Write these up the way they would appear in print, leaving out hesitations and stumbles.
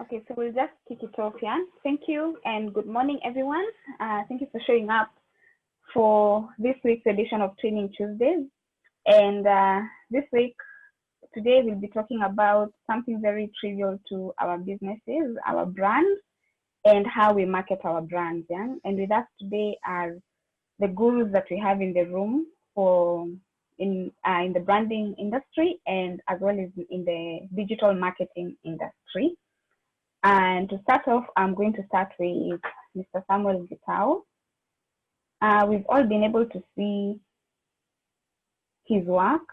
Okay, so we'll just kick it off, yeah? Thank you and good morning, everyone. Thank you for showing up for this week's edition of Training Tuesdays. And today we'll be talking about something very trivial to our businesses, our brands, and how we market our brands, yeah? And with us today are the gurus that we have in the room in the branding industry and as well as in the digital marketing industry. And to start off, I'm going to start with Mr. Samuel Gitau. We've all been able to see his work.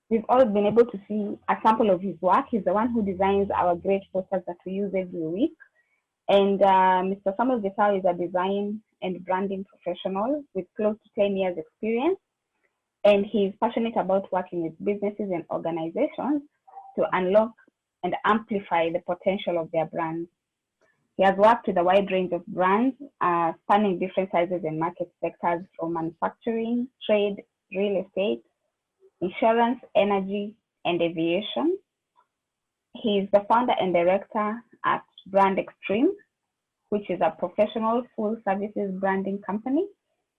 We've all been able to see a sample of his work. He's the one who designs our great posters that we use every week. And Mr. Samuel Gitau is a design and branding professional with close to 10 years experience. And he's passionate about working with businesses and organizations to unlock and amplify the potential of their brands. He has worked with a wide range of brands, spanning different sizes and market sectors from manufacturing, trade, real estate, insurance, energy, and aviation. He is the founder and director at Brand Extreme, which is a professional full services branding company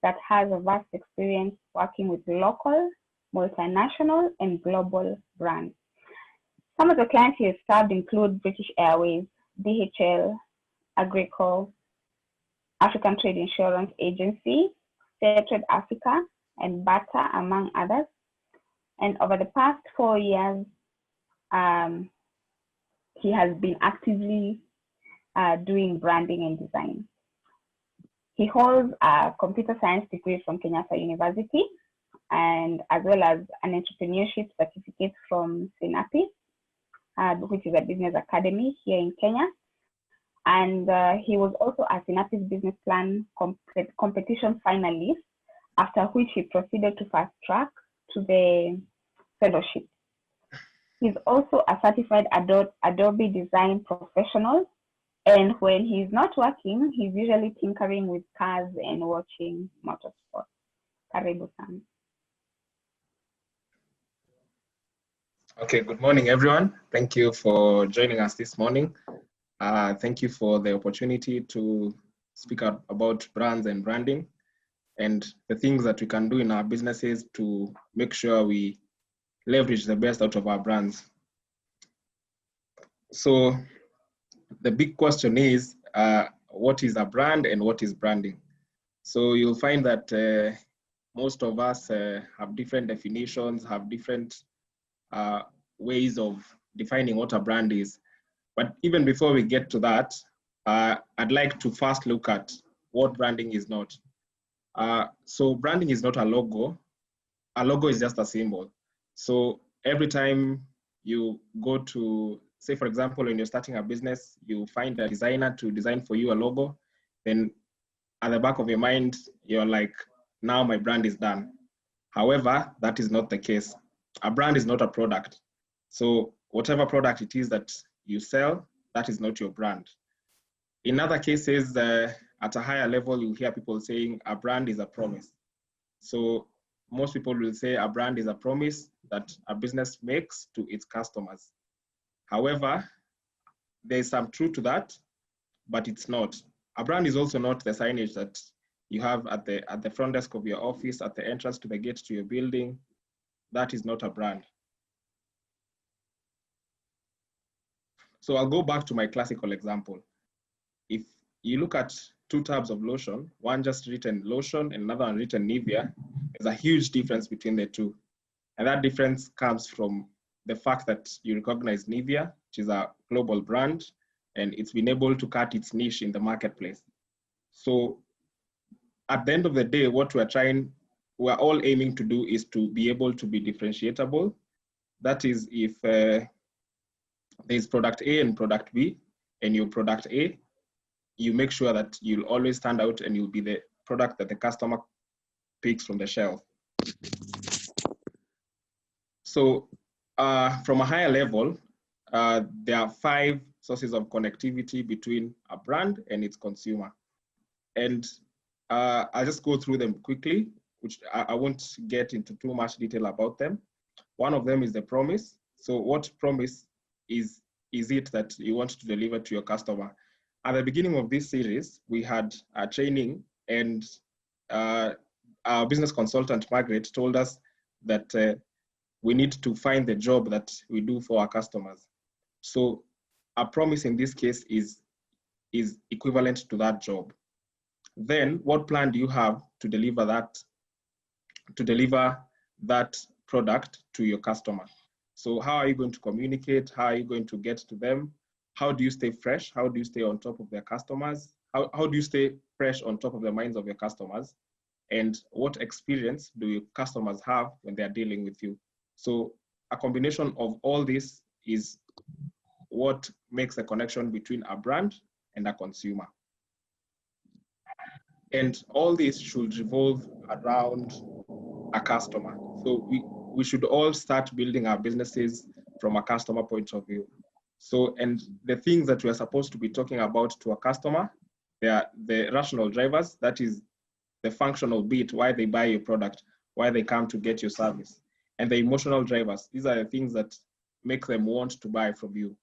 that has a vast experience working with local, multinational, and global brands. Some of the clients he has served include British Airways, DHL, Agricole, African Trade Insurance Agency, Fairtrade Africa, and Bata, among others. And over the past 4 years, he has been actively doing branding and design. He holds a computer science degree from Kenyatta University, and as well as an entrepreneurship certificate from Synapis, which is a business academy here in Kenya. And he was also a Synapis business plan competition finalist, after which he proceeded to fast track to the fellowship. He's also a certified Adobe design professional. And when he's not working, he's usually tinkering with cars and watching motorsports. Karibu-san. Okay, good morning, everyone. Thank you for joining us this morning. Thank you for the opportunity to speak out about brands and branding and the things that we can do in our businesses to make sure we leverage the best out of our brands. So the big question is, what is a brand and what is branding? So you'll find that most of us have different definitions, have different ways of defining what a brand is. But even before we get to that, I'd like to first look at what branding is not. So branding is not a logo. A logo is just a symbol. So every time you go to, say for example, when you're starting a business, you find a designer to design for you a logo, then at the back of your mind, you're like, now my brand is done. However, that is not the case. A brand is not a product. So whatever product it is that you sell, that is not your brand. In other cases, at a higher level, you hear people saying a brand is a promise. So most people will say a brand is a promise that a business makes to its customers. However, there's some truth to that, but it's not. A brand is also not the signage that you have at the front desk of your office, at the entrance to the gate to your building. That is not a brand. So I'll go back to my classical example. If you look at two tubs of lotion, one just written lotion and another one written Nivea, there's a huge difference between the two. And that difference comes from the fact that you recognize Nivea, which is a global brand, and it's been able to cut its niche in the marketplace. So at the end of the day, what we're all aiming to do is to be able to be differentiable. That is, if there's product A and product B, and your product A, you make sure that you'll always stand out and you'll be the product that the customer picks from the shelf. So from a higher level, there are 5 sources of connectivity between a brand and its consumer. And I'll just go through them quickly, which I won't get into too much detail about them. One of them is the promise. So what promise is is it that you want to deliver to your customer? At the beginning of this series, we had a training, and our business consultant, Margaret, told us that we need to find the job that we do for our customers. So a promise in this case is equivalent to that job. Then what plan do you have to deliver that product to your customer? So how are you going to communicate? How are you going to get to them? How do you stay fresh? How do you stay on top of their customers? How do you stay fresh on top of the minds of your customers? And what experience do your customers have when they're dealing with you? So a combination of all this is what makes a connection between a brand and a consumer. And all this should revolve around a customer. So we should all start building our businesses from a customer point of view. So, and the things that we're supposed to be talking about to a customer, they are the rational drivers, that is the functional bit, why they buy your product, why they come to get your service. And the emotional drivers, these are the things that make them want to buy from you.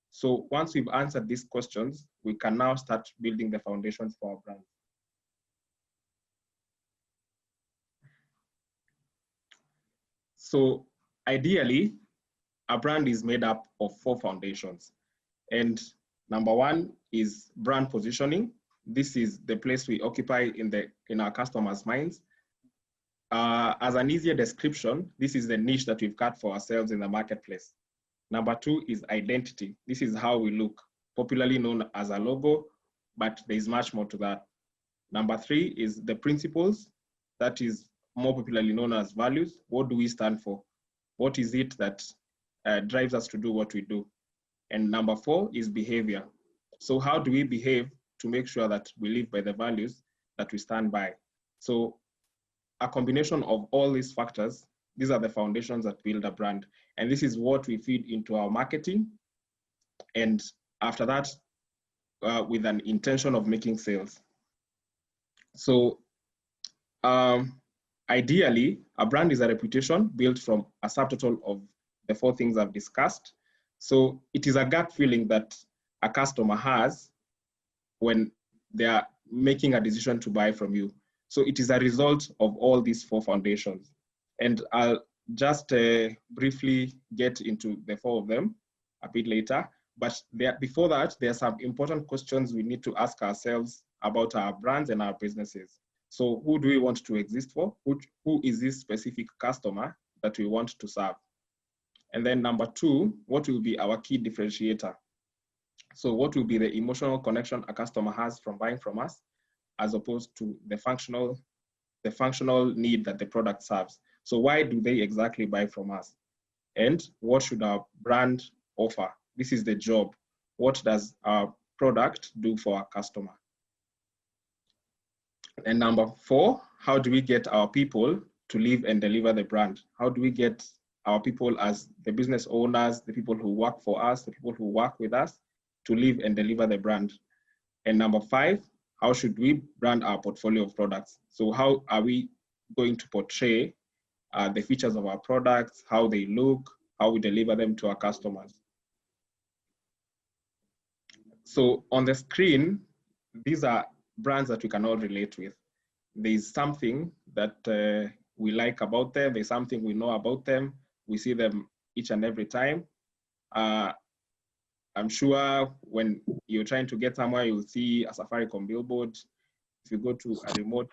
So once we've answered these questions, we can now start building the foundations for our brand. So ideally, a brand is made up of 4 foundations. And number 1 is brand positioning. This is the place we occupy in our customers' minds. As an easier description, this is the niche that we've cut for ourselves in the marketplace. Number 2 is identity. This is how we look, popularly known as a logo, but there's much more to that. Number 3 is the principles. That is more popularly known as values. What do we stand for? What is it that drives us to do what we do? And number 4 is behavior. So how do we behave to make sure that we live by the values that we stand by? So a combination of all these factors, these are the foundations that build a brand. And this is what we feed into our marketing. And after that, with an intention of making sales. So ideally, a brand is a reputation built from a subtotal of the 4 things I've discussed. So it is a gut feeling that a customer has when they are making a decision to buy from you. So it is a result of all these 4 foundations. And I'll just briefly get into the 4 of them a bit later. But before that, there are some important questions we need to ask ourselves about our brands and our businesses. So who do we want to exist for? Who is this specific customer that we want to serve? And then number 2, what will be our key differentiator? So what will be the emotional connection a customer has from buying from us, as opposed to the functional need that the product serves? So why do they exactly buy from us? And what should our brand offer? This is the job. What does our product do for our customer? And number 4, how do we get our people to live and deliver the brand? How do we get our people, as the business owners, the people who work for us, the people who work with us, to live and deliver the brand? And number 5, how should we brand our portfolio of products? So how are we going to portray the features of our products, how they look, how we deliver them to our customers? So on the screen, these are brands that we can all relate with. There's something that we like about them. There's something we know about them. We see them each and every time. I'm sure when you're trying to get somewhere, you'll see a Safaricom billboard. If you go to a remote,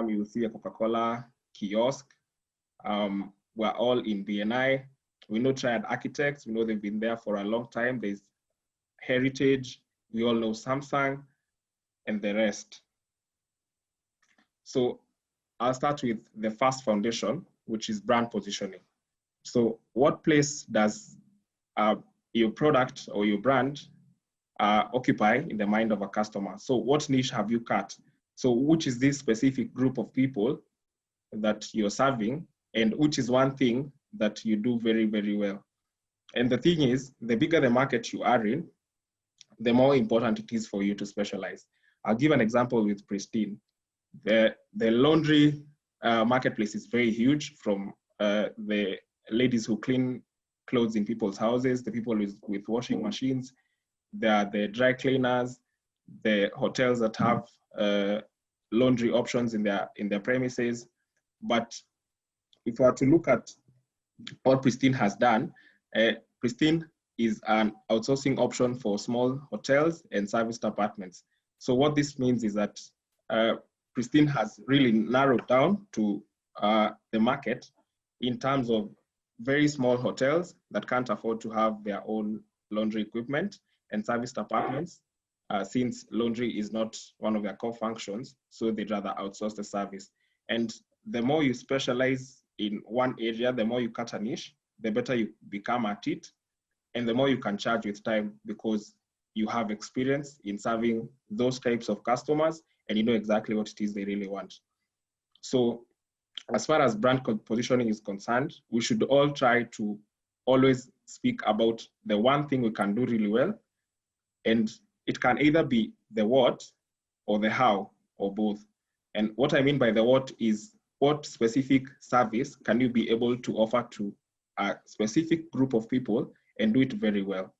you'll see a Coca-Cola kiosk. We're all in BNI. We know Triad Architects. We know they've been there for a long time. There's Heritage. We all know Samsung and the rest. So I'll start with the first foundation, which is brand positioning. So what place does your product or your brand occupy in the mind of a customer? So what niche have you cut? So which is this specific group of people that you're serving, and which is one thing that you do very, very well? And the thing is, the bigger the market you are in, the more important it is for you to specialize. I'll give an example with Pristine. The laundry marketplace is very huge, from the ladies who clean clothes in people's houses, the people with washing machines, there are the dry cleaners, the hotels that have laundry options in their premises. But if we are to look at what Pristine has done, Pristine is an outsourcing option for small hotels and serviced apartments. So what this means is that Pristine has really narrowed down to the market in terms of very small hotels that can't afford to have their own laundry equipment and serviced apartments, since laundry is not one of their core functions, so they'd rather outsource the service. And the more you specialize in one area, the more you cut a niche, the better you become at it, and the more you can charge with time, because you have experience in serving those types of customers and you know exactly what it is they really want. So as far as brand positioning is concerned, we should all try to always speak about the one thing we can do really well, and it can either be the what or the how or both. And what I mean by the what is, what specific service can you be able to offer to a specific group of people and do it very well?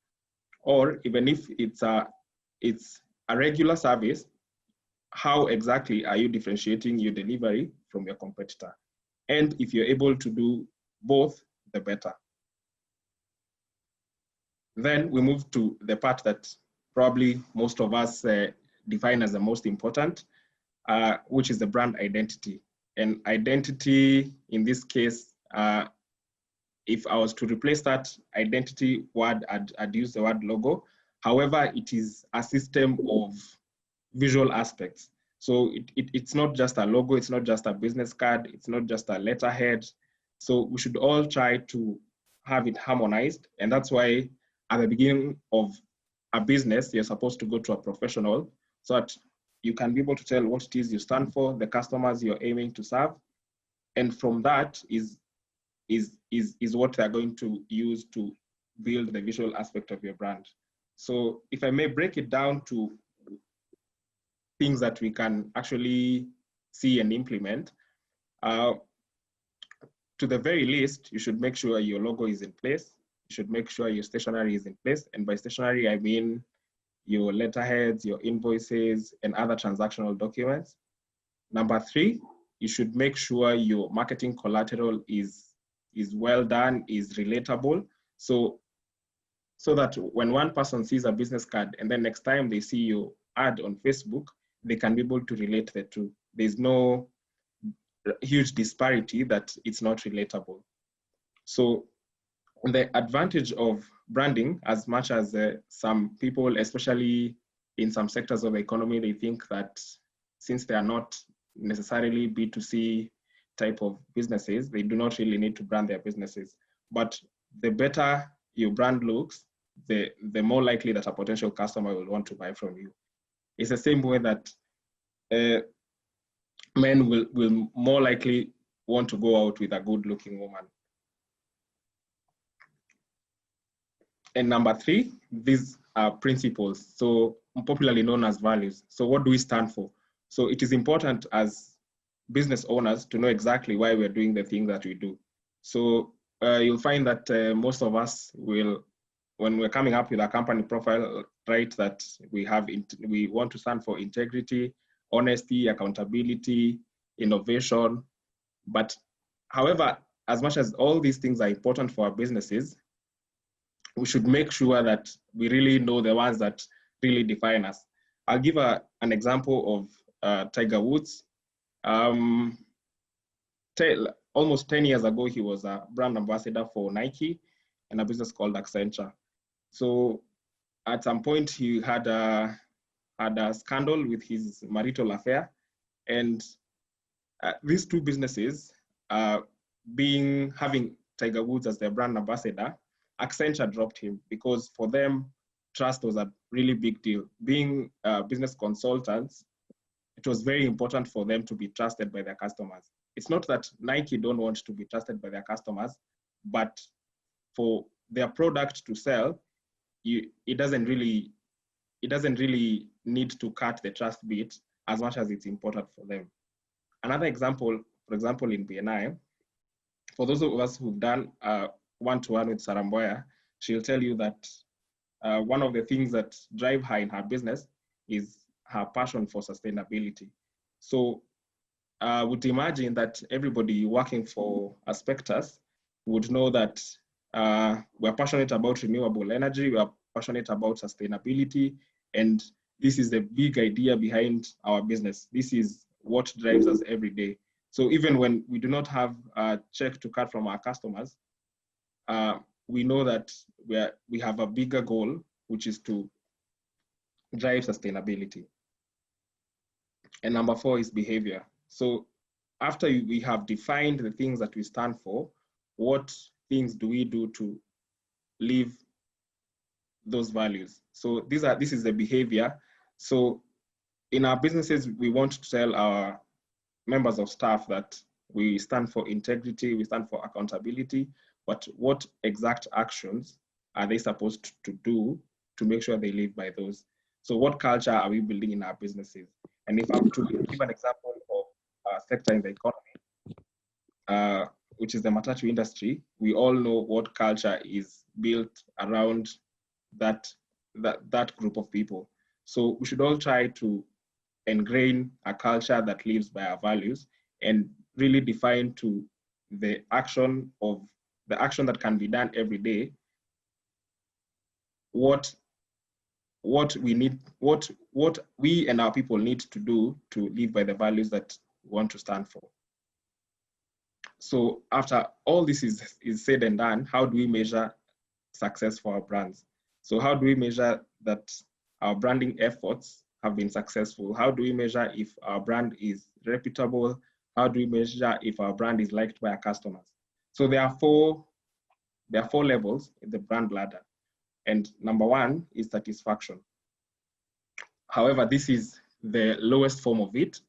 Or even if it's a regular service, how exactly are you differentiating your delivery from your competitor? And if you're able to do both, the better. Then we move to the part that probably most of us define as the most important, which is the brand identity. And identity, in this case, if I was to replace that identity word, I'd use the word logo. However, it is a system of visual aspects. So it's not just a logo, it's not just a business card, it's not just a letterhead. So we should all try to have it harmonized. And that's why at the beginning of a business, you're supposed to go to a professional so that you can be able to tell what it is you stand for, the customers you're aiming to serve. And from that is what they're going to use to build the visual aspect of your brand. So if I may break it down to things that we can actually see and implement, to the very least, you should make sure your logo is in place. You should make sure your stationery is in place. And by stationery, I mean your letterheads, your invoices, and other transactional documents. Number 3, you should make sure your marketing collateral is well done, is relatable. So that when one person sees a business card and then next time they see your ad on Facebook, they can be able to relate the two. There's no huge disparity that it's not relatable. So the advantage of branding, as much as some people, especially in some sectors of the economy, they think that since they are not necessarily B2C type of businesses, they do not really need to brand their businesses. But the better your brand looks, the more likely that a potential customer will want to buy from you. It's the same way that men will more likely want to go out with a good-looking woman. And number 3, these are principles, so popularly known as values. So what do we stand for? So it is important as business owners to know exactly why we're doing the thing that we do. So you'll find that most of us will, when we're coming up with a company profile, write that we want to stand for integrity, honesty, accountability, innovation. But however, as much as all these things are important for our businesses, we should make sure that we really know the ones that really define us. I'll give an example of Tiger Woods. Almost 10 years ago, he was a brand ambassador for Nike and a business called Accenture. So at some point, he had a scandal with his marital affair. And these two businesses, having Tiger Woods as their brand ambassador, Accenture dropped him because for them, trust was a really big deal. Being business consultants, it was very important for them to be trusted by their customers. It's not that Nike don't want to be trusted by their customers, but for their product to sell, it doesn't really need to cut the trust bit as much as it's important for them. Another example, for example, in BNI, for those of us who've done one-to-one with Saramboya, she'll tell you that one of the things that drive her in her business is her passion for sustainability. So would imagine that everybody working for Aspectus would know that we're passionate about renewable energy, we're passionate about sustainability, and this is the big idea behind our business. This is what drives us every day. So even when we do not have a check to cut from our customers, we know that we have a bigger goal, which is to drive sustainability. And number 4 is behavior. So after we have defined the things that we stand for, what things do we do to live those values? So this is the behavior. So in our businesses, we want to tell our members of staff that we stand for integrity, we stand for accountability, but what exact actions are they supposed to do to make sure they live by those? So what culture are we building in our businesses? And if I'm to give an example of a sector in the economy, which is the matatu industry, we all know what culture is built around that group of people. So we should all try to ingrain a culture that lives by our values and really define to the action that can be done every day, what we and our people need to do to live by the values that we want to stand for. So after all this is said and done, how do we measure success for our brands? So how do we measure that our branding efforts have been successful? How do we measure if our brand is reputable? How do we measure if our brand is liked by our customers? So there are four levels in the brand ladder. And number 1 is satisfaction. However, this is the lowest form of it.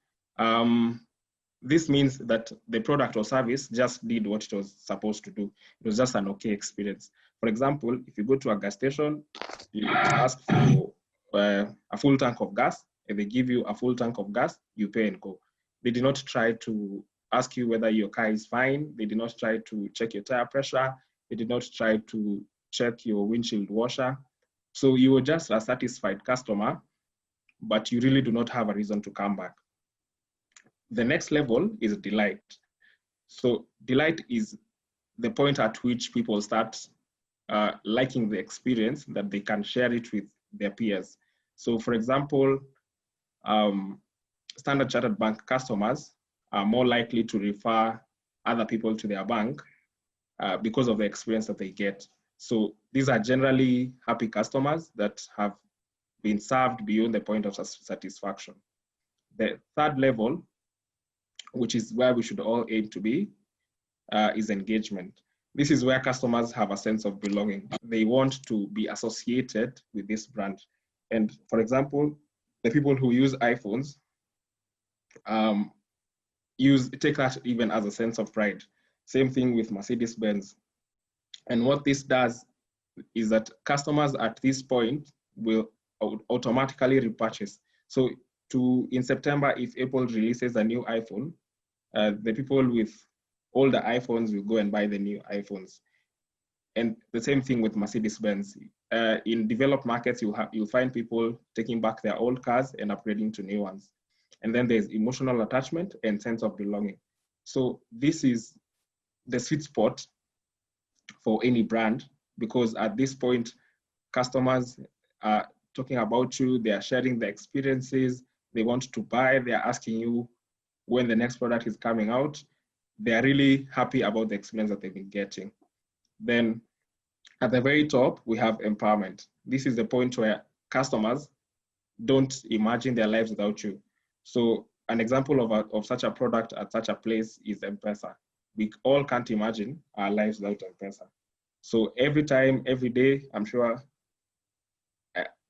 This means that the product or service just did what it was supposed to do. It was just an okay experience. For example, if you go to a gas station, you ask for a full tank of gas, and they give you a full tank of gas, you pay and go. They did not try to ask you whether your car is fine. They did not try to check your tire pressure. They did not try to check your windshield washer. So you were just a satisfied customer, but you really do not have a reason to come back. The next level is delight. So delight is the point at which people start liking the experience, that they can share it with their peers. So for example, Standard Chartered Bank customers are more likely to refer other people to their bank because of the experience that they get. So these are generally happy customers that have been served beyond the point of satisfaction. The third level, which is where we should all aim to be, is engagement. This is where customers have a sense of belonging. They want to be associated with this brand. And for example, the people who use iPhones take that even as a sense of pride. Same thing with Mercedes-Benz. And what this does is that customers at this point will automatically repurchase. So in September, if Apple releases a new iPhone, the people with older iPhones will go and buy the new iPhones. And the same thing with Mercedes-Benz. In developed markets, you'll find people taking back their old cars and upgrading to new ones. And then there's emotional attachment and sense of belonging. So this is the sweet spot for any brand, because at this point, customers are talking about you, they are sharing their experiences, they want to buy, they're asking you when the next product is coming out. They are really happy about the experience that they've been getting. Then at the very top, we have empowerment. This is the point where customers don't imagine their lives without you. So an example of such a product at such a place is M-Pesa. We all can't imagine our lives without M-Pesa. So every time, every day, I'm sure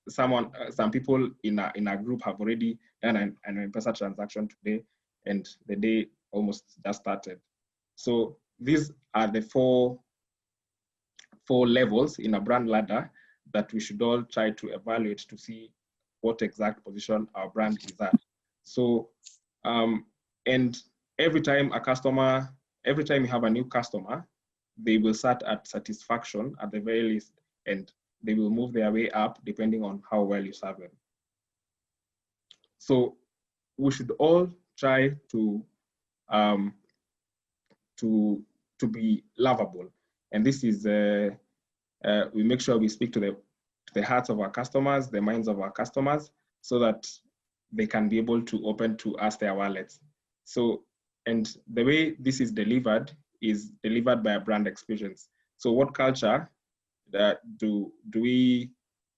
some people in a group have already done an M-Pesa transaction today, and the day almost just started. So these are the four levels in a brand ladder that we should all try to evaluate to see what exact position our brand is at. So, and every time you have a new customer, they will start at satisfaction at the very least, and they will move their way up depending on how well you serve them. So we should all try to be lovable, and this is we make sure we speak to the hearts of our customers, the minds of our customers, so that they can be able to open to us their wallets. So, and the way this is delivered by a brand experience. So what culture do we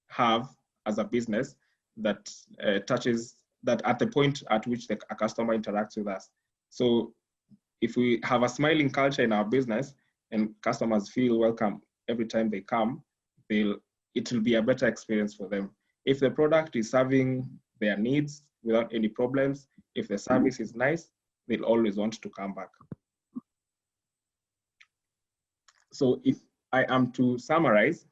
have as a business that touches that at the point at which a customer interacts with us? So if we have a smiling culture in our business and customers feel welcome every time they come, it will be a better experience for them. If the product is serving their needs without any problems, if the service is nice, they'll always want to come back. So if I am to summarize,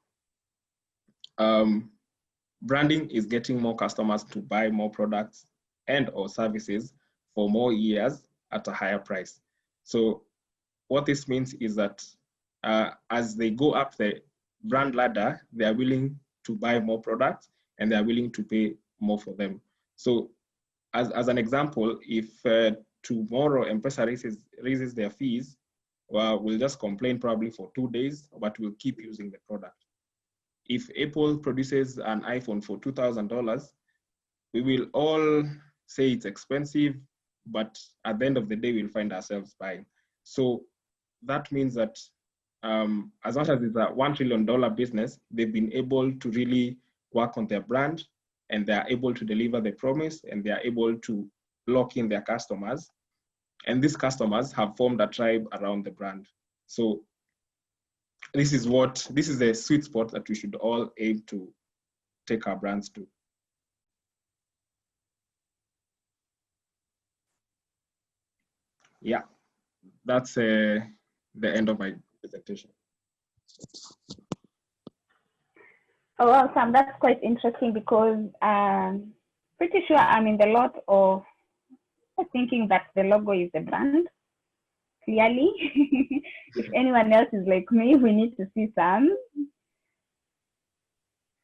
branding is getting more customers to buy more products and or services for more years at a higher price. So what this means is that as they go up the brand ladder, they are willing to buy more products and they are willing to pay more for them. So as an example, if tomorrow M-Pesa raises their fees, well, we'll just complain probably for 2 days, but we'll keep using the product. If Apple produces an iPhone for $2,000, we will all say it's expensive, but at the end of the day, we'll find ourselves buying. So that means that as much as it's a $1 trillion business, they've been able to really work on their brand, and they are able to deliver the promise, and they are able to lock in their customers. And these customers have formed a tribe around the brand. So this is the sweet spot that we should all aim to take our brands to. Yeah, that's the end of my presentation. Oh, well, Sam, that's quite interesting because pretty sure I'm in the lot of thinking that the logo is the brand. Clearly, if anyone else is like me, we need to see some.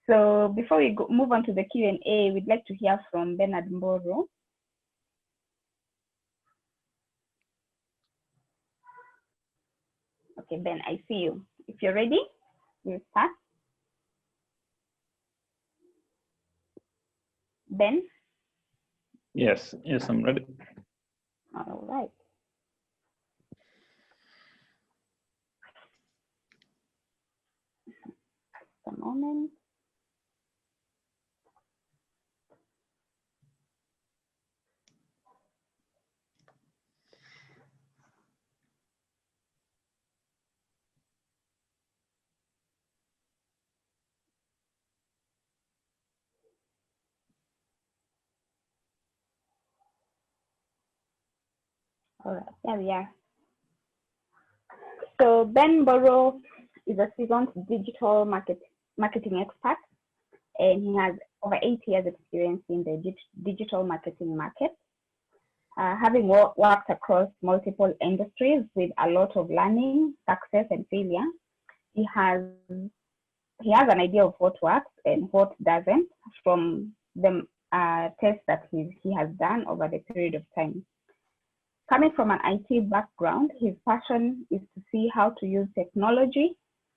So before we move on to the Q&A, we'd like to hear from Bernard Mburu. Okay, Ben, I see you. If you're ready, we'll start. Ben? Yes, I'm ready. All right. Just a moment. All right, there we are. So Ben Mburu is a seasoned digital marketing expert, and he has over 8 years experience in the digital marketing market. Having worked across multiple industries with a lot of learning, success, and failure, he has an idea of what works and what doesn't from the tests that he has done over the period of time. Coming from an IT background, his passion is to see how to use technology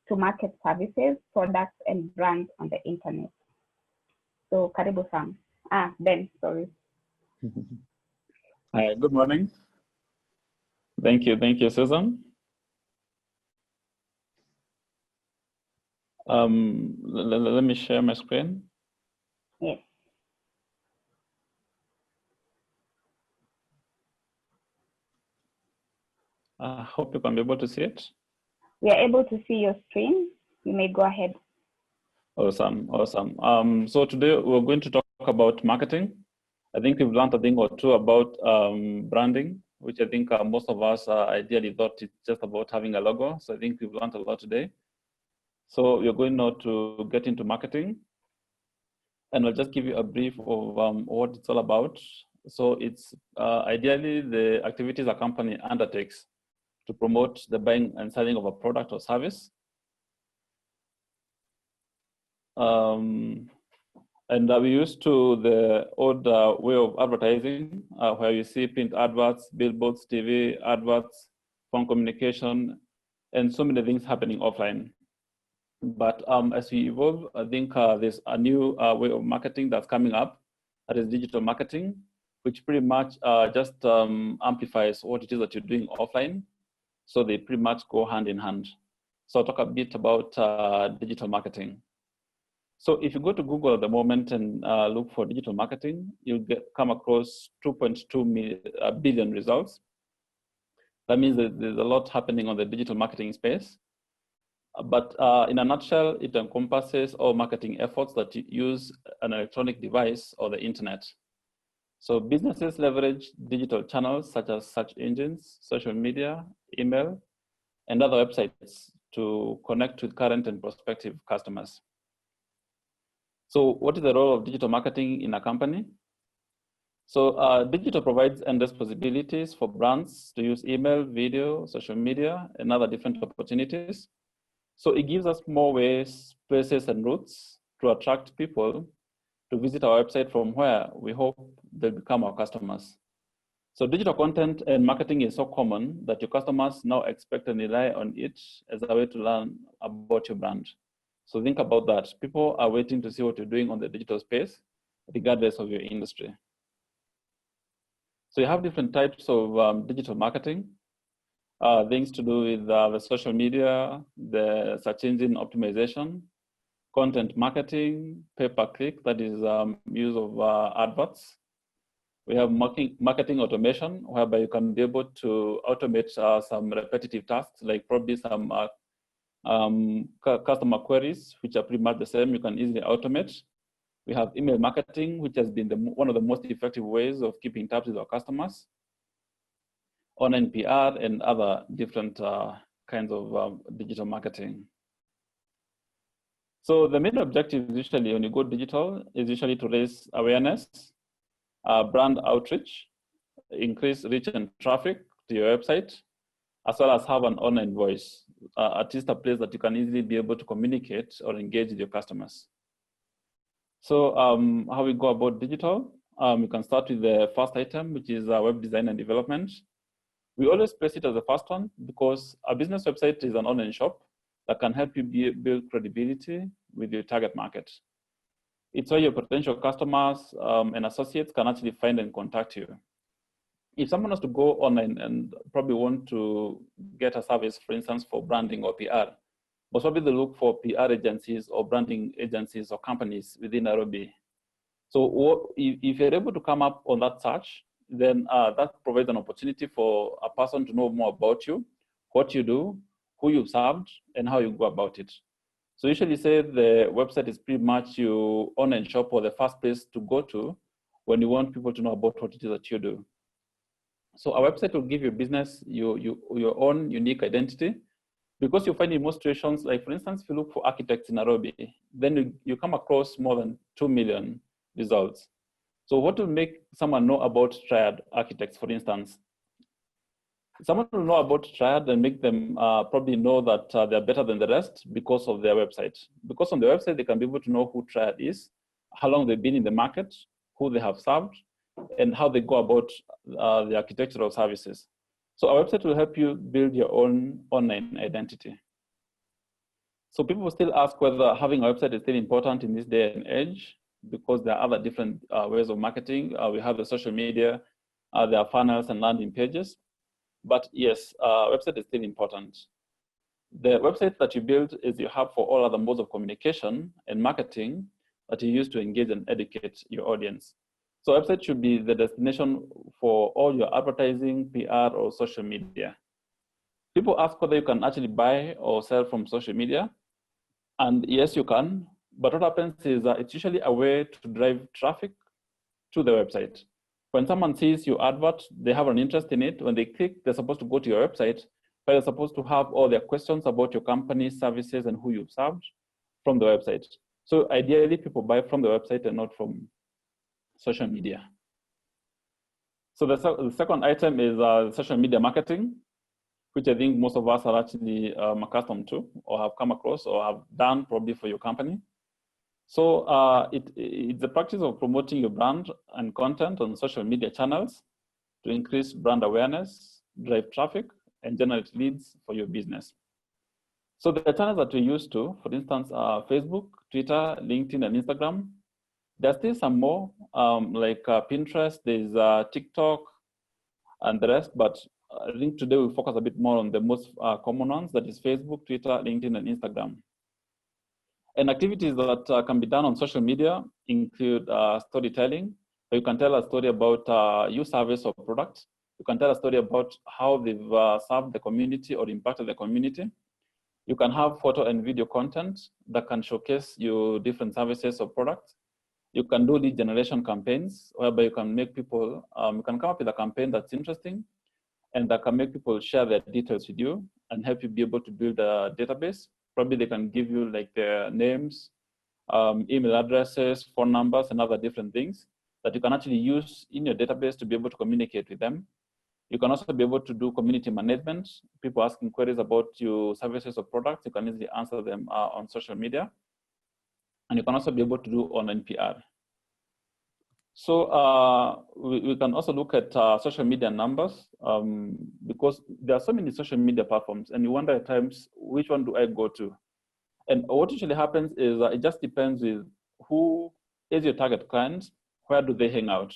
to market services, products, and brands on the internet. So, karibu Sam. Ben, sorry. Hi, good morning. Thank you, Susan. Let me share my screen. Yes. I hope you can be able to see it. We are able to see your screen. You may go ahead. Awesome. So today we're going to talk about marketing. I think we've learned a thing or two about branding, which I think most of us ideally thought it's just about having a logo. So I think we've learned a lot today. So we're going now to get into marketing, and I'll just give you a brief of what it's all about. So it's ideally the activities a company undertakes to promote the buying and selling of a product or service. And we used to the old way of advertising, where you see print adverts, billboards, TV adverts, phone communication, and so many things happening offline. But as we evolve, I think there's a new way of marketing that's coming up, that is digital marketing, which pretty much just amplifies what it is that you're doing offline. So they pretty much go hand in hand. So I'll talk a bit about digital marketing. So if you go to Google at the moment and look for digital marketing, you'll come across 2.2 billion results. That means that there's a lot happening on the digital marketing space. But in a nutshell, it encompasses all marketing efforts that use an electronic device or the internet. So businesses leverage digital channels such as search engines, social media, email, and other websites to connect with current and prospective customers. So what is the role of digital marketing in a company? So digital provides endless possibilities for brands to use email, video, social media, and other different opportunities. So it gives us more ways, places, and routes to attract people to visit our website from where we hope they'll become our customers. So digital content and marketing is so common that your customers now expect and rely on it as a way to learn about your brand. So think about that. People are waiting to see what you're doing on the digital space, regardless of your industry. So you have different types of digital marketing. Things to do with the social media, the search engine optimization, content marketing, pay-per-click, that is use of adverts. We have marketing automation, whereby you can be able to automate some repetitive tasks, like probably some customer queries, which are pretty much the same, you can easily automate. We have email marketing, which has been one of the most effective ways of keeping tabs with our customers. Online PR and other different kinds of digital marketing. So the main objective usually when you go digital is usually to raise awareness, brand outreach, increase reach and traffic to your website, as well as have an online voice, at least a place that you can easily be able to communicate or engage with your customers. So how we go about digital, we can start with the first item, which is web design and development. We always place it as the first one because a business website is an online shop that can help you build credibility with your target market. It's where your potential customers and associates can actually find and contact you. If someone has to go online and probably want to get a service, for instance, for branding or PR, but probably they look for PR agencies or branding agencies or companies within Nairobi. So if you're able to come up on that search, then that provides an opportunity for a person to know more about you, what you do, who you've served, and how you go about it. So usually say the website is pretty much your online shop or the first place to go to when you want people to know about what it is that you do. So a website will give your business your own unique identity, because you find in most situations, like for instance, if you look for architects in Nairobi, then you come across more than 2 million results. So what will make someone know about Triad architects, for instance? Someone will know about Triad and make them probably know that they're better than the rest because of their website. Because on their website, they can be able to know who Triad is, how long they've been in the market, who they have served, and how they go about the architectural services. So our website will help you build your own online identity. So people still ask whether having a website is still important in this day and age, because there are other different ways of marketing. We have the social media, there are funnels and landing pages. But yes, website is still important. The website that you build is your hub for all other modes of communication and marketing that you use to engage and educate your audience. So website should be the destination for all your advertising, PR, or social media. People ask whether you can actually buy or sell from social media. And yes, you can. But what happens is that it's usually a way to drive traffic to the website. When someone sees your advert, they have an interest in it. When they click, they're supposed to go to your website, but they're supposed to have all their questions about your company, services, and who you've served from the website. So ideally, people buy from the website and not from social media. So the second item is social media marketing. which I think most of us are actually accustomed to or have come across or have done probably for your company. So it's the practice of promoting your brand and content on social media channels to increase brand awareness, drive traffic, and generate leads for your business. So the channels that we use to, for instance, are Facebook, Twitter, LinkedIn, and Instagram. There's still some more, like Pinterest, there's TikTok, and the rest, but I think today we'll focus a bit more on the most common ones, that is Facebook, Twitter, LinkedIn, and Instagram. And activities that can be done on social media include storytelling. So you can tell a story about your service or product. You can tell a story about how they've served the community or impacted the community. You can have photo and video content that can showcase your different services or products. You can do lead generation campaigns, whereby you can make people, you can come up with a campaign that's interesting and that can make people share their details with you and help you be able to build a database. Probably they can give you like their names, email addresses, phone numbers, and other different things that you can actually use in your database to be able to communicate with them. You can also be able to do community management. People asking queries about your services or products, you can easily answer them on social media. And you can also be able to do online PR. So we can also look at social media numbers because there are so many social media platforms and you wonder at times, which one do I go to? And what usually happens is it just depends with who is your target client, where do they hang out?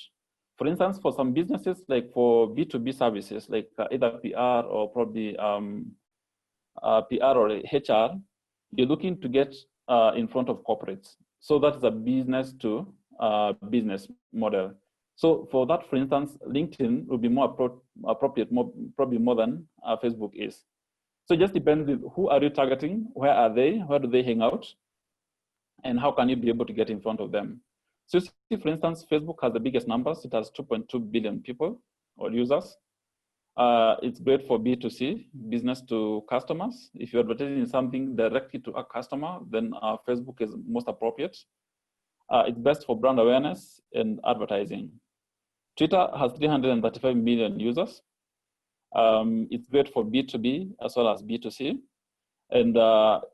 For instance, for some businesses, like for B2B services, like either PR or probably PR or HR, you're looking to get in front of corporates. So that's a business to business model. So for that, for instance, LinkedIn will be more appropriate, probably more than Facebook is. So it just depends with who are you targeting, where are they, where do they hang out, and how can you be able to get in front of them. So you see, for instance, Facebook has the biggest numbers. It has 2.2 billion people or users. It's great for B2C, business to customers. If you're advertising something directly to a customer, then Facebook is most appropriate. It's best for brand awareness and advertising. Twitter has 335 million users. It's great for B2B as well as B2C. And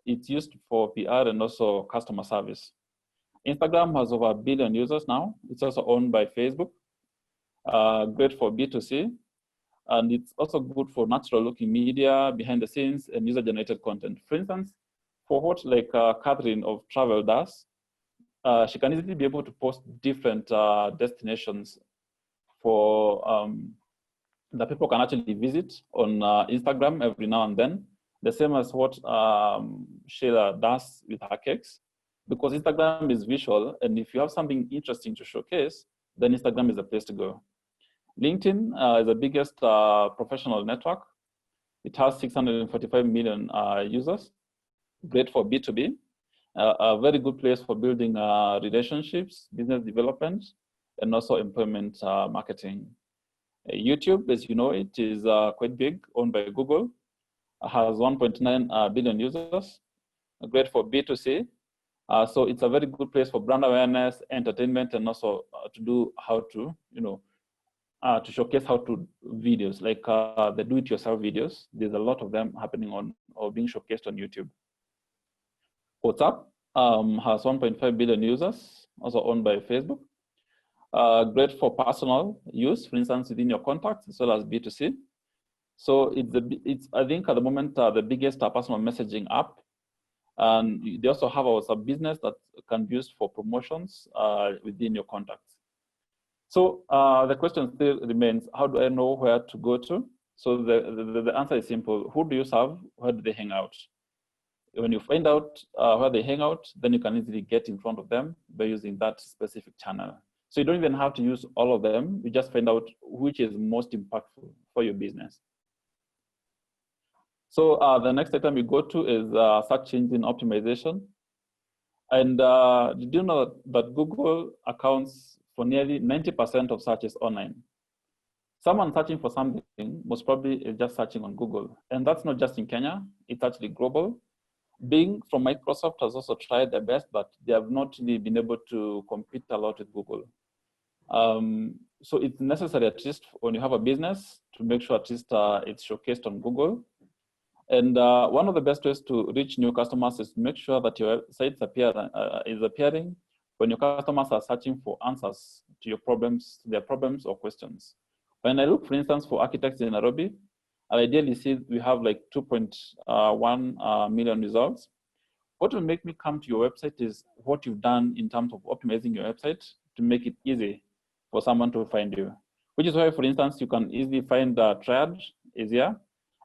it's used for PR and also customer service. Instagram has over 1 billion users now. It's also owned by Facebook. Great for B2C. And it's also good for natural looking media, behind the scenes, and user generated content. For instance, for what like Catherine of Travel does, she can easily be able to post different destinations for that people can actually visit on Instagram every now and then. The same as what Sheila does with her cakes, because Instagram is visual, and if you have something interesting to showcase, then Instagram is the place to go. LinkedIn is the biggest professional network. It has 645 million users. Great for B2B. A very good place for building relationships, business development, and also employment marketing. YouTube, as you know, it is quite big, owned by Google. It has 1.9 billion users. Great for B2C. So it's a very good place for brand awareness, entertainment, and also to do how to, to showcase how to videos, like the do-it-yourself videos. There's a lot of them happening on or being showcased on YouTube. WhatsApp has 1.5 billion users, also owned by Facebook. Great for personal use, for instance, within your contacts, as well as B2C. So it's I think at the moment the biggest personal messaging app. And they also have a business that can be used for promotions within your contacts. So the question still remains, how do I know where to go to? So the answer is simple. Who do you serve? Where do they hang out? When you find out where they hang out, then you can easily get in front of them by using that specific channel. So you don't even have to use all of them. You just find out which is most impactful for your business. So the next item we go to is search engine optimization. And did you know that Google accounts for nearly 90% of searches online? Someone searching for something most probably is just searching on Google. And that's not just in Kenya, it's actually global. Bing from Microsoft has also tried their best, but they have not really been able to compete a lot with Google. So it's necessary, at least when you have a business, to make sure at least it's showcased on Google And one of the best ways to reach new customers is to make sure that your site is appearing when your customers are searching for answers to your problems, their problems or questions. When I look, for instance, for architects in Nairobi, I ideally see we have like 2.1 million results. What will make me come to your website is what you've done in terms of optimizing your website to make it easy for someone to find you. Which is why, for instance, you can easily find Triad easier.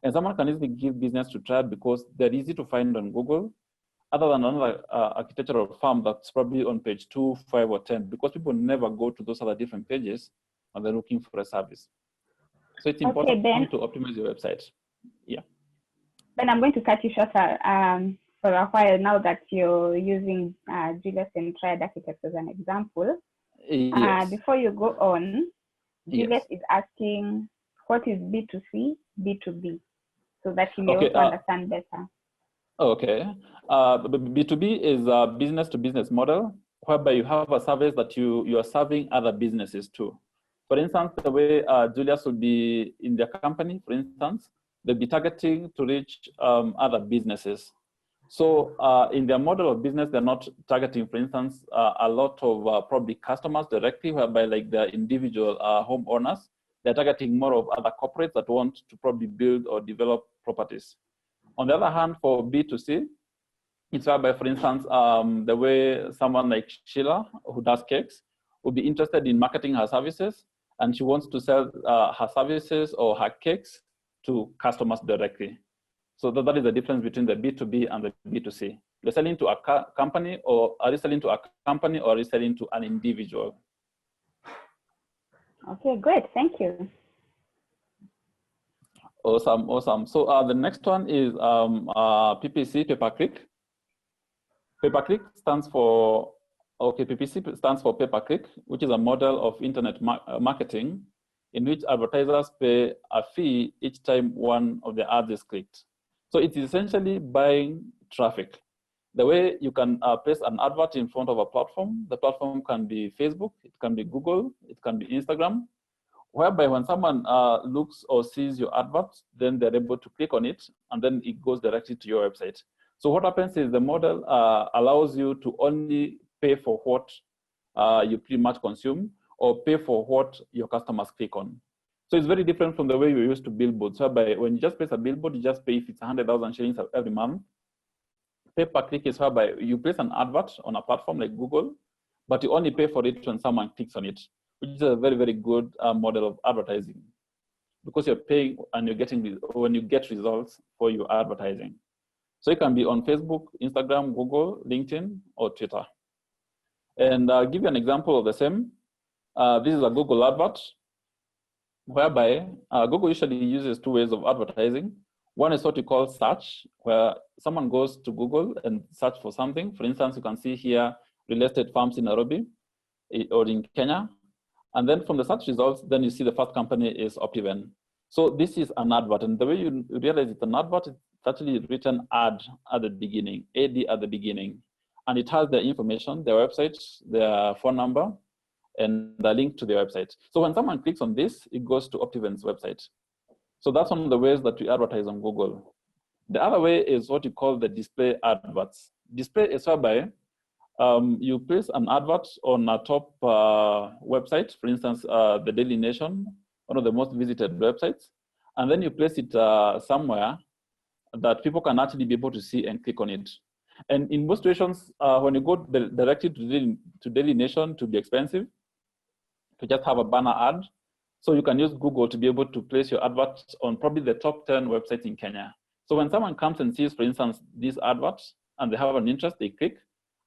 And someone can easily give business to Triad because they're easy to find on Google, other than another architectural firm that's probably on page 2, 5, or 10, because people never go to those other different pages when they're looking for a service. So it's important to optimize your website. Yeah. Ben, I'm going to cut you short for a while now that you're using Julius and Triad Architects as an example. Yes. Before you go on, Julius Yes. is asking, what is B2C, B2B? So that he may Okay, also understand better. Okay. B2B is a business-to-business model, whereby you have a service that you are serving other businesses too. For instance, the way Julius will be in their company, for instance, they'll be targeting to reach other businesses. So in their model of business, they're not targeting, for instance, a lot of probably customers directly, whereby like the individual homeowners. They're targeting more of other corporates that want to probably build or develop properties. On the other hand, for B2C, it's whereby, for instance, the way someone like Sheila, who does cakes, would be interested in marketing her services, and she wants to sell her services or her cakes to customers directly. So that is the difference between the B2B and the B2C. You're selling to a company, or are you selling to a company, or are you selling to an individual? Okay, great. Thank you. Awesome, awesome. So the next one is PPC, pay-per-click. Pay-per-click stands for, PPC stands for pay-per-click, which is a model of internet marketing in which advertisers pay a fee each time one of the ads is clicked. So it's essentially buying traffic. The way you can place an advert in front of a platform, the platform can be Facebook, it can be Google, it can be Instagram, whereby when someone looks or sees your advert, then they're able to click on it, and then it goes directly to your website. So what happens is the model allows you to only pay for what you pretty much consume, or pay for what your customers click on. So it's very different from the way you used to billboards, whereby when you just place a billboard, you just pay if it's 100,000 shillings every month. Pay-per-click is whereby you place an advert on a platform like Google, but you only pay for it when someone clicks on it, which is a very, very good model of advertising, because you're paying and you're getting when you get results for your advertising. So it can be on Facebook, Instagram, Google, LinkedIn, or Twitter. And I'll give you an example of the same. This is a Google advert, whereby Google usually uses two ways of advertising. One is what we call search, where someone goes to Google and search for something. For instance, you can see here real estate farms in Nairobi or in Kenya. And then from the search results, then you see the first company is Optiven. So this is an advert. And the way you realize it's an advert, it's actually written ad at the beginning, AD at the beginning. And it has their information, their website, their phone number, and the link to their website. So when someone clicks on this, it goes to Optiven's website. So that's one of the ways that we advertise on Google. The other way is what you call the display adverts. Display is whereby you place an advert on a top website, for instance, the Daily Nation, one of the most visited websites, and then you place it somewhere that people can actually be able to see and click on it. And in most situations, when you go directly to Daily Nation, to be expensive, to just have a banner ad. So you can use Google to be able to place your advert on probably the top 10 websites in Kenya. So when someone comes and sees, for instance, these adverts and they have an interest, they click,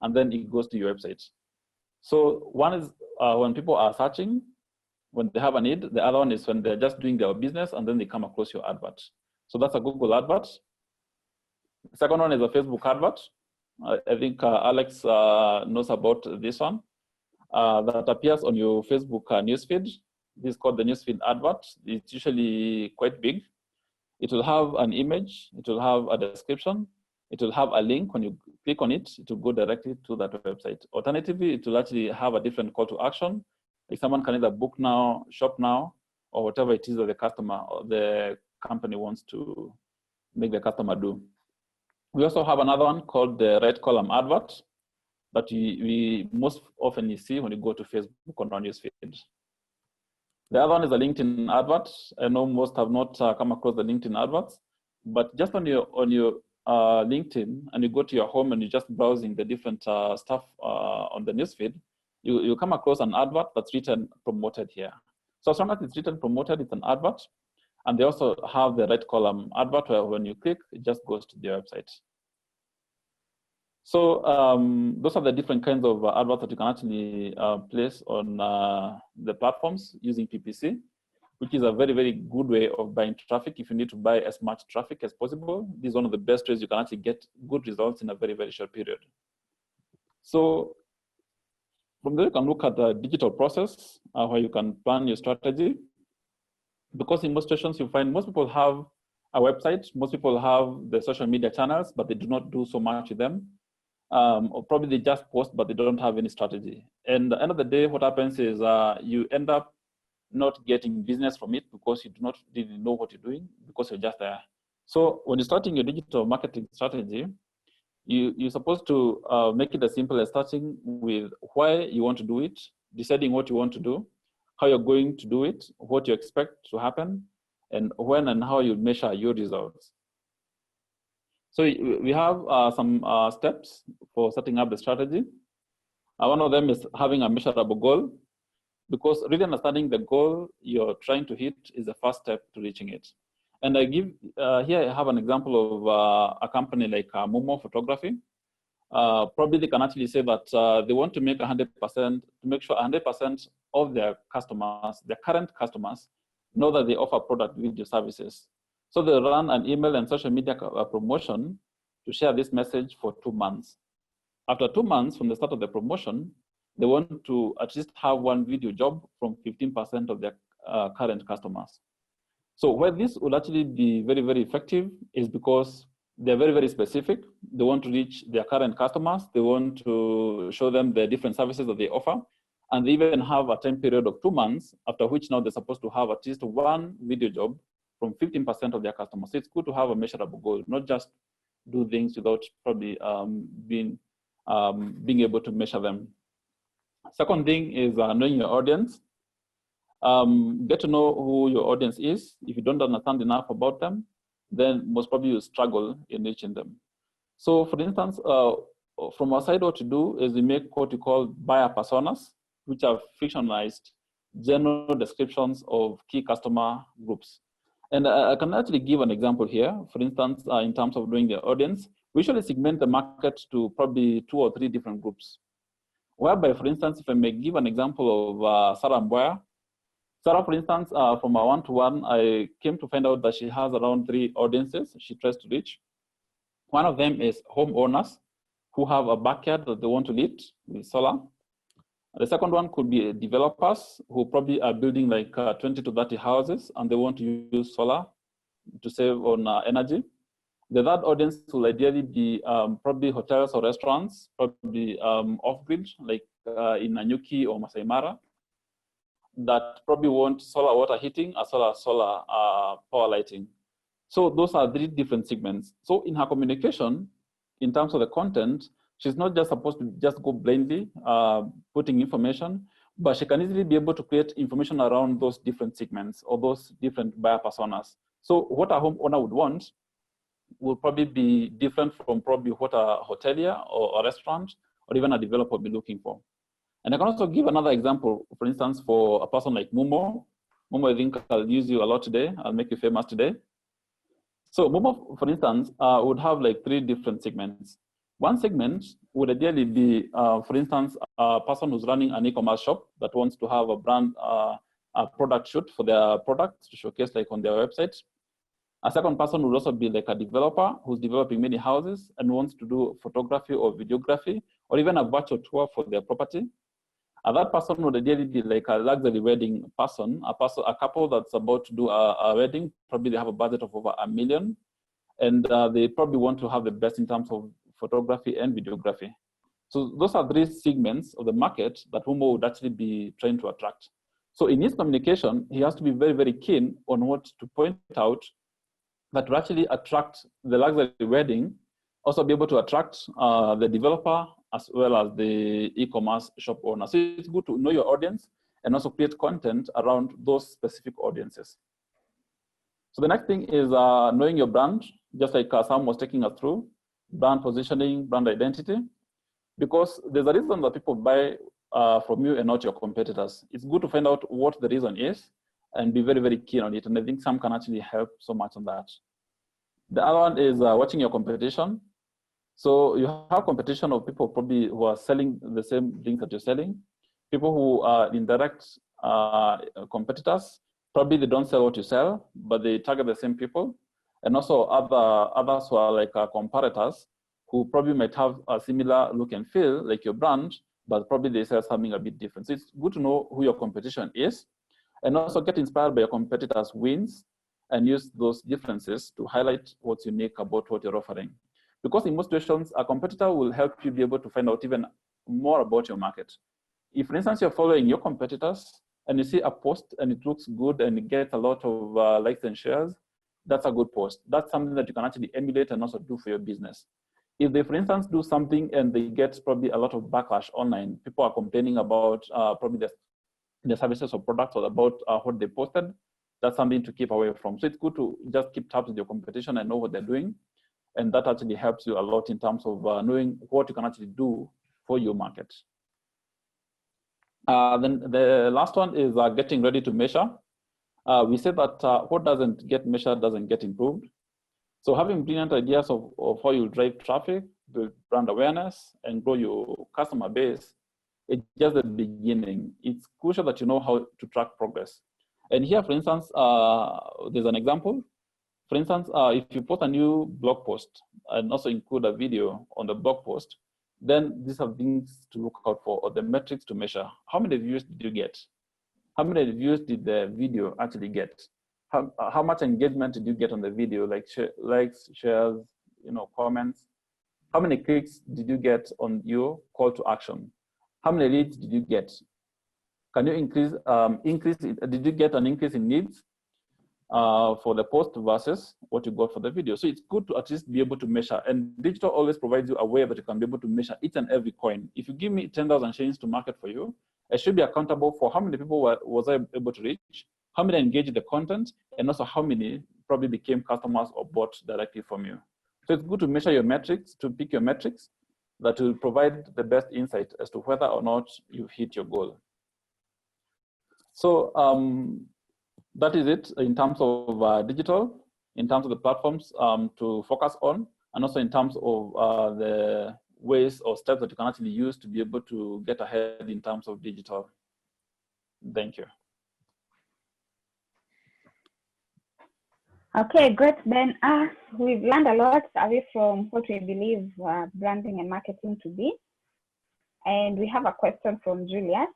and then it goes to your website. So one is when people are searching, when they have a need. The other one is when they're just doing their business and then they come across your advert. So that's a Google advert. The second one is a Facebook advert. I think Alex knows about this one. That appears on your Facebook newsfeed. This is called the newsfeed advert. It's usually quite big. It will have an image. It will have a description. It will have a link. When you click on it, it will go directly to that website. Alternatively, it will actually have a different call to action. Like someone can either book now, shop now, or whatever it is that the customer or the company wants to make the customer do. We also have another one called the right column advert that we most often see when you go to Facebook on our newsfeed. The other one is a LinkedIn advert. I know most have not come across the LinkedIn adverts, but just on your LinkedIn, and you go to your home and you're just browsing the different stuff on the newsfeed, you come across an advert that's written promoted here. So as long as it's written promoted, it's an advert. And they also have the right column advert where when you click, it just goes to their website. So those are the different kinds of adverts that you can actually place on the platforms using PPC, which is a very, very good way of buying traffic. If you need to buy as much traffic as possible, this is one of the best ways you can actually get good results in a very, very short period. So from there, you can look at the digital process where you can plan your strategy. Because in most situations, you find most people have a website, most people have the social media channels, but they do not do so much with them. Or probably they just post, but they don't have any strategy. And at the end of the day, what happens is you end up not getting business from it because you do not really know what you're doing, because you're just there. So when you're starting your digital marketing strategy, you're supposed to make it as simple as starting with why you want to do it, deciding what you want to do, how you're going to do it, what you expect to happen, and when and how you measure your results. So we have some steps for setting up the strategy. One of them is having a measurable goal, because really understanding the goal you're trying to hit is the first step to reaching it. And I give, here I have an example of a company like Momo Photography. Probably they can actually say that they want to make 100%, to make sure 100% of their customers, their current customers, know that they offer product video services. So they run an email and social media promotion to share this message for 2 months. After 2 months from the start of the promotion, they want to at least have one video job from 15% of their current customers. So where this will actually be very, very effective is because they're very, very specific. They want to reach their current customers. They want to show them the different services that they offer. And they even have a time period of 2 months, after which now they're supposed to have at least one video job from 15% of their customers. So it's good to have a measurable goal, not just do things without probably being able to measure them. Second thing is knowing your audience. Get to know who your audience is. If you don't understand enough about them, then most probably you struggle in reaching them. So for instance, from our side, what to do is we make what we call buyer personas, which are fictionalized general descriptions of key customer groups. And I can actually give an example here. For instance, in terms of doing the audience, we usually segment the market to probably 2 or 3 different groups. Whereby, for instance, if I may give an example of Sarah Mbwaya. Sarah, for instance, from a one-to-one, I came to find out that she has around 3 audiences she tries to reach. One of them is homeowners who have a backyard that they want to lit with solar. The second one could be developers who probably are building like 20 to 30 houses and they want to use solar to save on energy. The third audience will ideally be probably hotels or restaurants, probably off-grid, like in Nanyuki or Masai Mara, that probably want solar water heating as well as solar power lighting. So those are 3 different segments. So in her communication, in terms of the content, she's not just supposed to just go blindly putting information, but she can easily be able to create information around those different segments or those different buyer personas. So what a homeowner would want will probably be different from probably what a hotelier or a restaurant or even a developer will be looking for. And I can also give another example, for instance, for a person like Momo. Momo, I think I'll use you a lot today. I'll make you famous today. So Momo, for instance, would have like 3 different segments. One segment would ideally be, for instance, a person who's running an e-commerce shop that wants to have a brand, a product shoot for their products to showcase like on their website. A second person would also be like a developer who's developing many houses and wants to do photography or videography or even a virtual tour for their property. A third person would ideally be like a luxury wedding person, a couple that's about to do a wedding. Probably they have a budget of over $1 million, and they probably want to have the best in terms of photography and videography. So those are 3 segments of the market that Momo would actually be trying to attract. So in his communication, he has to be very, very keen on what to point out that will actually attract the luxury wedding, also be able to attract the developer as well as the e-commerce shop owner. So it's good to know your audience and also create content around those specific audiences. So the next thing is knowing your brand, just like Sam was taking us through, brand positioning, brand identity, because there's a reason that people buy from you and not your competitors. It's good to find out what the reason is and be very, very keen on it. And I think Sam can actually help so much on that. The other one is watching your competition. So you have competition of people probably who are selling the same things that you're selling, people who are indirect competitors. Probably they don't sell what you sell, but they target the same people. And also others who are like comparators, who probably might have a similar look and feel like your brand, but probably they sell something a bit different. So it's good to know who your competition is, and also get inspired by your competitors' wins and use those differences to highlight what's unique about what you're offering. Because in most situations, a competitor will help you be able to find out even more about your market. If, for instance, you're following your competitors and you see a post and it looks good and it gets a lot of likes and shares, that's a good post. That's something that you can actually emulate and also do for your business. If they, for instance, do something and they get probably a lot of backlash online, people are complaining about probably the services or products or about what they posted, that's something to keep away from. So it's good to just keep tabs with your competition and know what they're doing. And that actually helps you a lot in terms of knowing what you can actually do for your market. Then the last one is getting ready to measure. We said that what doesn't get measured doesn't get improved. So having brilliant ideas of how you drive traffic, build brand awareness, and grow your customer base, it's just the beginning. It's crucial that you know how to track progress. And here, for instance, there's an example. For instance, if you post a new blog post and also include a video on the blog post, then these are things to look out for, or the metrics to measure. How many views did you get? How many views did the video actually get? How much engagement did you get on the video, like likes, shares, comments? How many clicks did you get on your call to action? How many leads did you get? Can you did you get an increase in leads for the post versus what you got for the video? So it's good to at least be able to measure, and digital always provides you a way that you can be able to measure each and every coin. If you give me 10,000 shillings to market for you, I should be accountable for how many people was I able to reach, how many engaged the content, and also how many probably became customers or bought directly from you. So it's good to measure your metrics, to pick your metrics that will provide the best insight as to whether or not you hit your goal. So that is it in terms of digital, in terms of the platforms to focus on, and also in terms of the ways or steps that you can actually use to be able to get ahead in terms of digital. Thank you. Okay, great, Ben. We've learned a lot away from what we believe branding and marketing to be. And we have a question from Julius.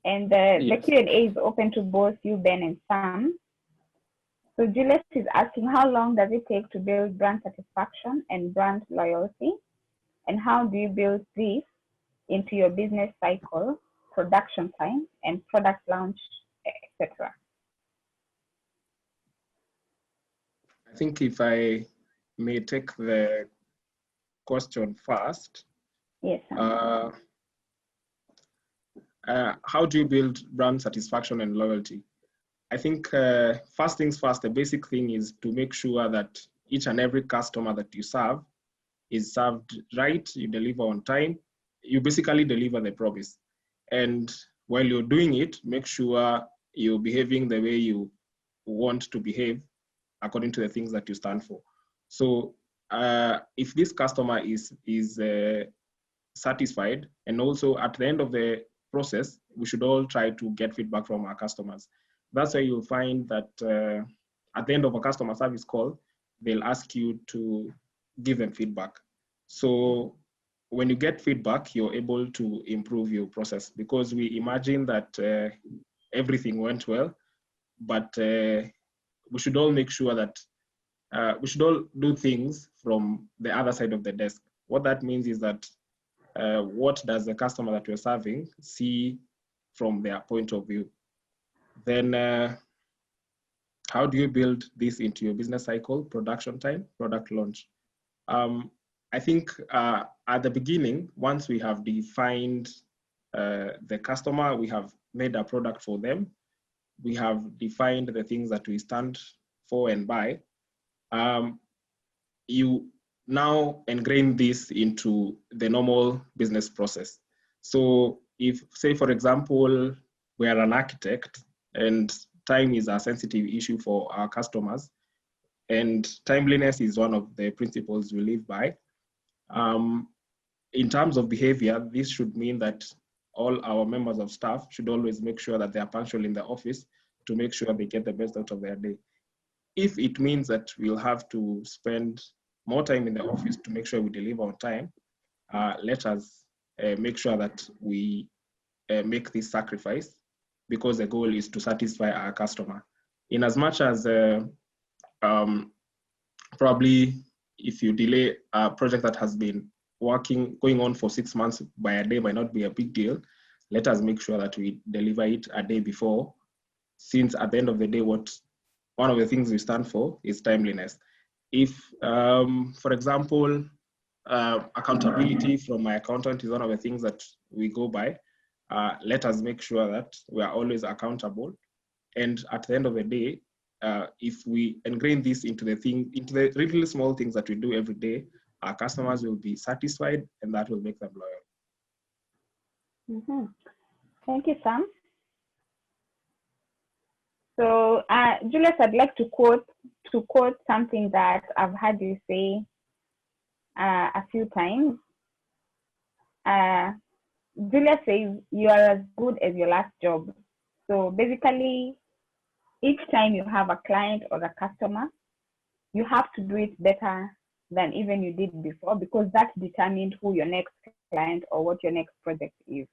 And the Q&A is open to both you, Ben, and Sam. So Julius is asking, how long does it take to build brand satisfaction and brand loyalty? And how do you build this into your business cycle, production time, and product launch, etc.? I think if I may take the question first. Yes. How do you build brand satisfaction and loyalty? I think first things first, the basic thing is to make sure that each and every customer that you serve is served right, you deliver on time, you basically deliver the promise. And while you're doing it, make sure you're behaving the way you want to behave according to the things that you stand for. So if this customer is satisfied, and also at the end of the process, we should all try to get feedback from our customers. That's why you'll find that at the end of a customer service call, they'll ask you to give them feedback. So when you get feedback, you're able to improve your process, because we imagine that everything went well, but we should all make sure that we should all do things from the other side of the desk. What that means is that what does the customer that you're serving see from their point of view? Then how do you build this into your business cycle, production time, product launch? I think at the beginning, once we have defined the customer, we have made a product for them, we have defined the things that we stand for and by, you now ingrain this into the normal business process. So if, say, for example, we are an architect and time is a sensitive issue for our customers, and timeliness is one of the principles we live by. In terms of behavior, this should mean that all our members of staff should always make sure that they are punctual in the office to make sure they get the best out of their day. If it means that we'll have to spend more time in the office to make sure we deliver on time, let us make sure that we make this sacrifice, because the goal is to satisfy our customer. In as much as probably if you delay a project that has been going on for 6 months by a day might not be a big deal, let us make sure that we deliver it a day before, since at the end of the day, one of the things we stand for is timeliness. If, for example, accountability from my accountant is one of the things that we go by, let us make sure that we are always accountable. And at the end of the day, if we ingrain this into the really small things that we do every day, our customers will be satisfied, and that will make them loyal. Mm-hmm. Thank you, Sam. So, Julius, I'd like to quote something that I've heard you say a few times. Julius says, "You are as good as your last job." So basically, each time you have a client or a customer, you have to do it better than even you did before, because that determined who your next client or what your next project is.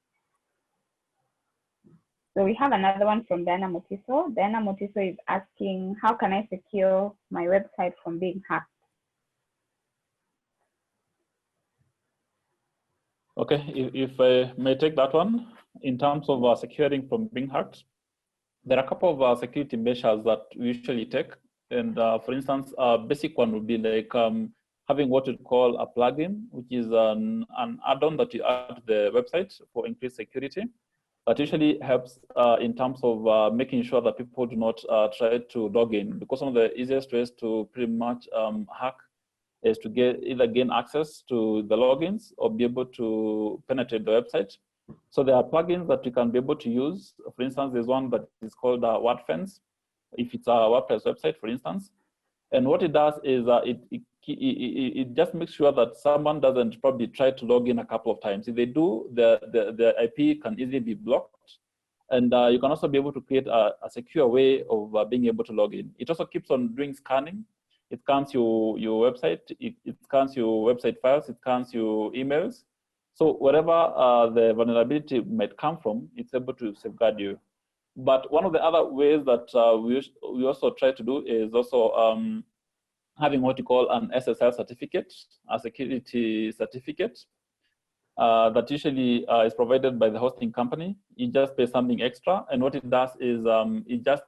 So we have another one from Diana Motiso. Diana Motiso is asking, how can I secure my website from being hacked? Okay, if I may take that one, in terms of securing from being hacked, there are a couple of security measures that we usually take. And for instance, a basic one would be like having what we call a plugin, which is an add-on that you add to the website for increased security. That usually helps in terms of making sure that people do not try to log in, because one of the easiest ways to pretty much hack is to either gain access to the logins or be able to penetrate the website. So there are plugins that you can be able to use. For instance, there's one that is called WordFence, if it's a WordPress website, for instance. And what it does is it just makes sure that someone doesn't probably try to log in a couple of times. If they do, the IP can easily be blocked. And you can also be able to create a secure way of being able to log in. It also keeps on doing scanning. It scans your website, it scans your website files, it scans your emails. So wherever the vulnerability might come from, it's able to safeguard you. But one of the other ways that we also try to do is also having what you call an SSL certificate, a security certificate that usually is provided by the hosting company. You just pay something extra, and what it does is it just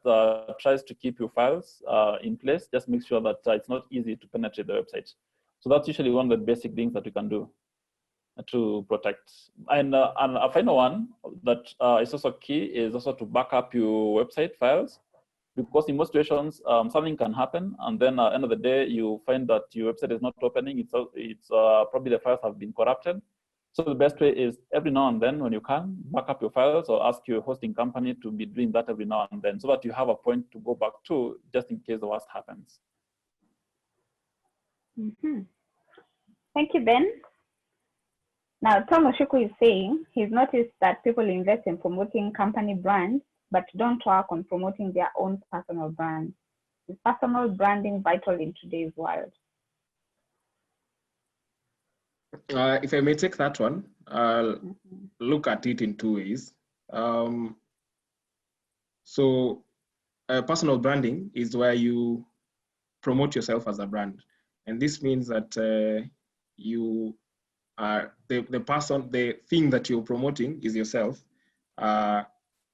tries to keep your files in place, just make sure that it's not easy to penetrate the website. So that's usually one of the basic things that we can do to protect. And a final one that is also key is also to back up your website files, because in most situations something can happen, and then at the end of the day you find that your website is not opening. It's probably the files have been corrupted. So the best way is every now and then, when you can, back up your files or ask your hosting company to be doing that every now and then, so that you have a point to go back to just in case the worst happens. Mm-hmm. Thank you, Ben. Now, Tom Oshuku is saying he's noticed that people invest in promoting company brands, but don't work on promoting their own personal brands. Is personal branding vital in today's world? If I may take that one, I'll look at it in two ways. Personal branding is where you promote yourself as a brand. And this means that you are the thing that you're promoting is yourself.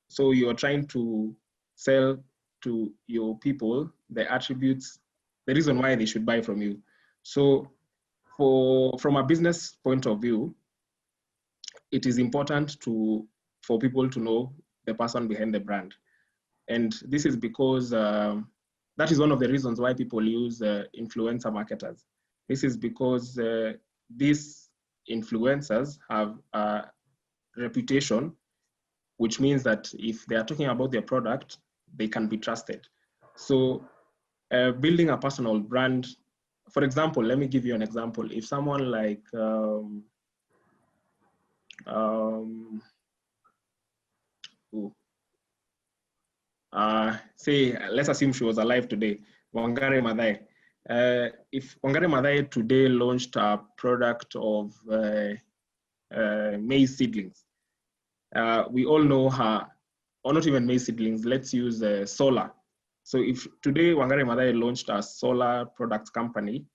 So you're trying to sell to your people the attributes, the reason why they should buy from you. So from a business point of view, it is important for people to know the person behind the brand. And this is because that is one of the reasons why people use influencer marketers. This is because these influencers have a reputation, which means that if they are talking about their product, they can be trusted. So building a personal brand, for example, let me give you an example. If someone like, say, let's assume she was alive today, Wangari Maathai. If Wangari Maathai today launched a product of maize seedlings, we all know her, or not even maize seedlings, let's use solar. So if today Wangari Maathai launched a solar products company,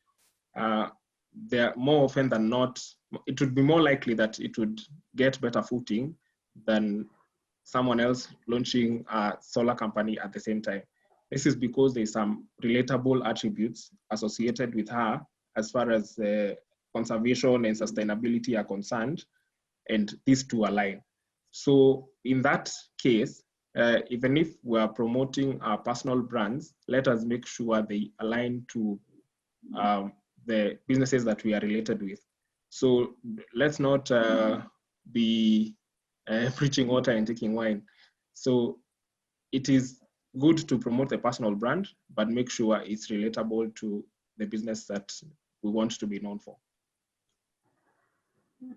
there more often than not, it would be more likely that it would get better footing than someone else launching a solar company at the same time. This is because there's some relatable attributes associated with her as far as conservation and sustainability are concerned, and these two align. So in that case, even if we are promoting our personal brands, let us make sure they align to the businesses that we are related with. So let's not be preaching water and taking wine. So it is good to promote the personal brand, but make sure it's relatable to the business that we want to be known for.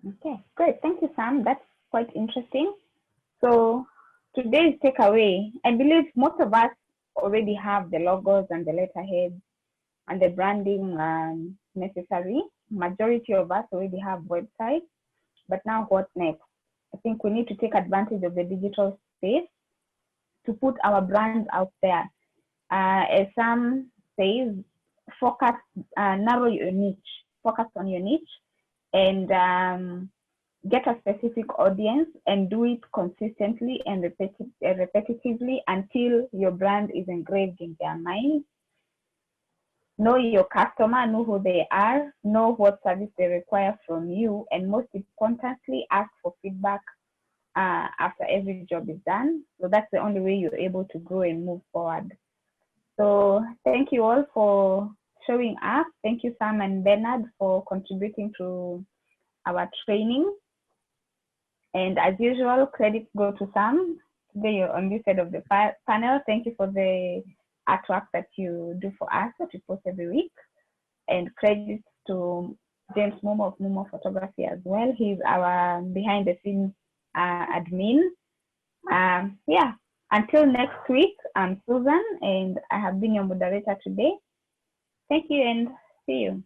Okay, great. Thank you, Sam. That's quite interesting. So today's takeaway, I believe most of us already have the logos and the letterheads and the branding necessary. Majority of us already have websites, but now what's next? I think we need to take advantage of the digital space to put our brands out there. As Sam says, focus, narrow your niche, focus on your niche, and get a specific audience and do it consistently and repetitively until your brand is engraved in their minds. Know your customer, know who they are, know what service they require from you, and most importantly, ask for feedback after every job is done. So that's the only way you're able to grow and move forward. So thank you all for showing up. Thank you, Sam and Bernard, for contributing to our training. And as usual, credits go to Sam. Today you're on this side of the panel. Thank you for the artwork that you do for us, that you post every week. And credits to James Momo of Momo Photography as well. He's our behind the scenes admin. Yeah, until next week, I'm Susan, and I have been your moderator today. Thank you and see you.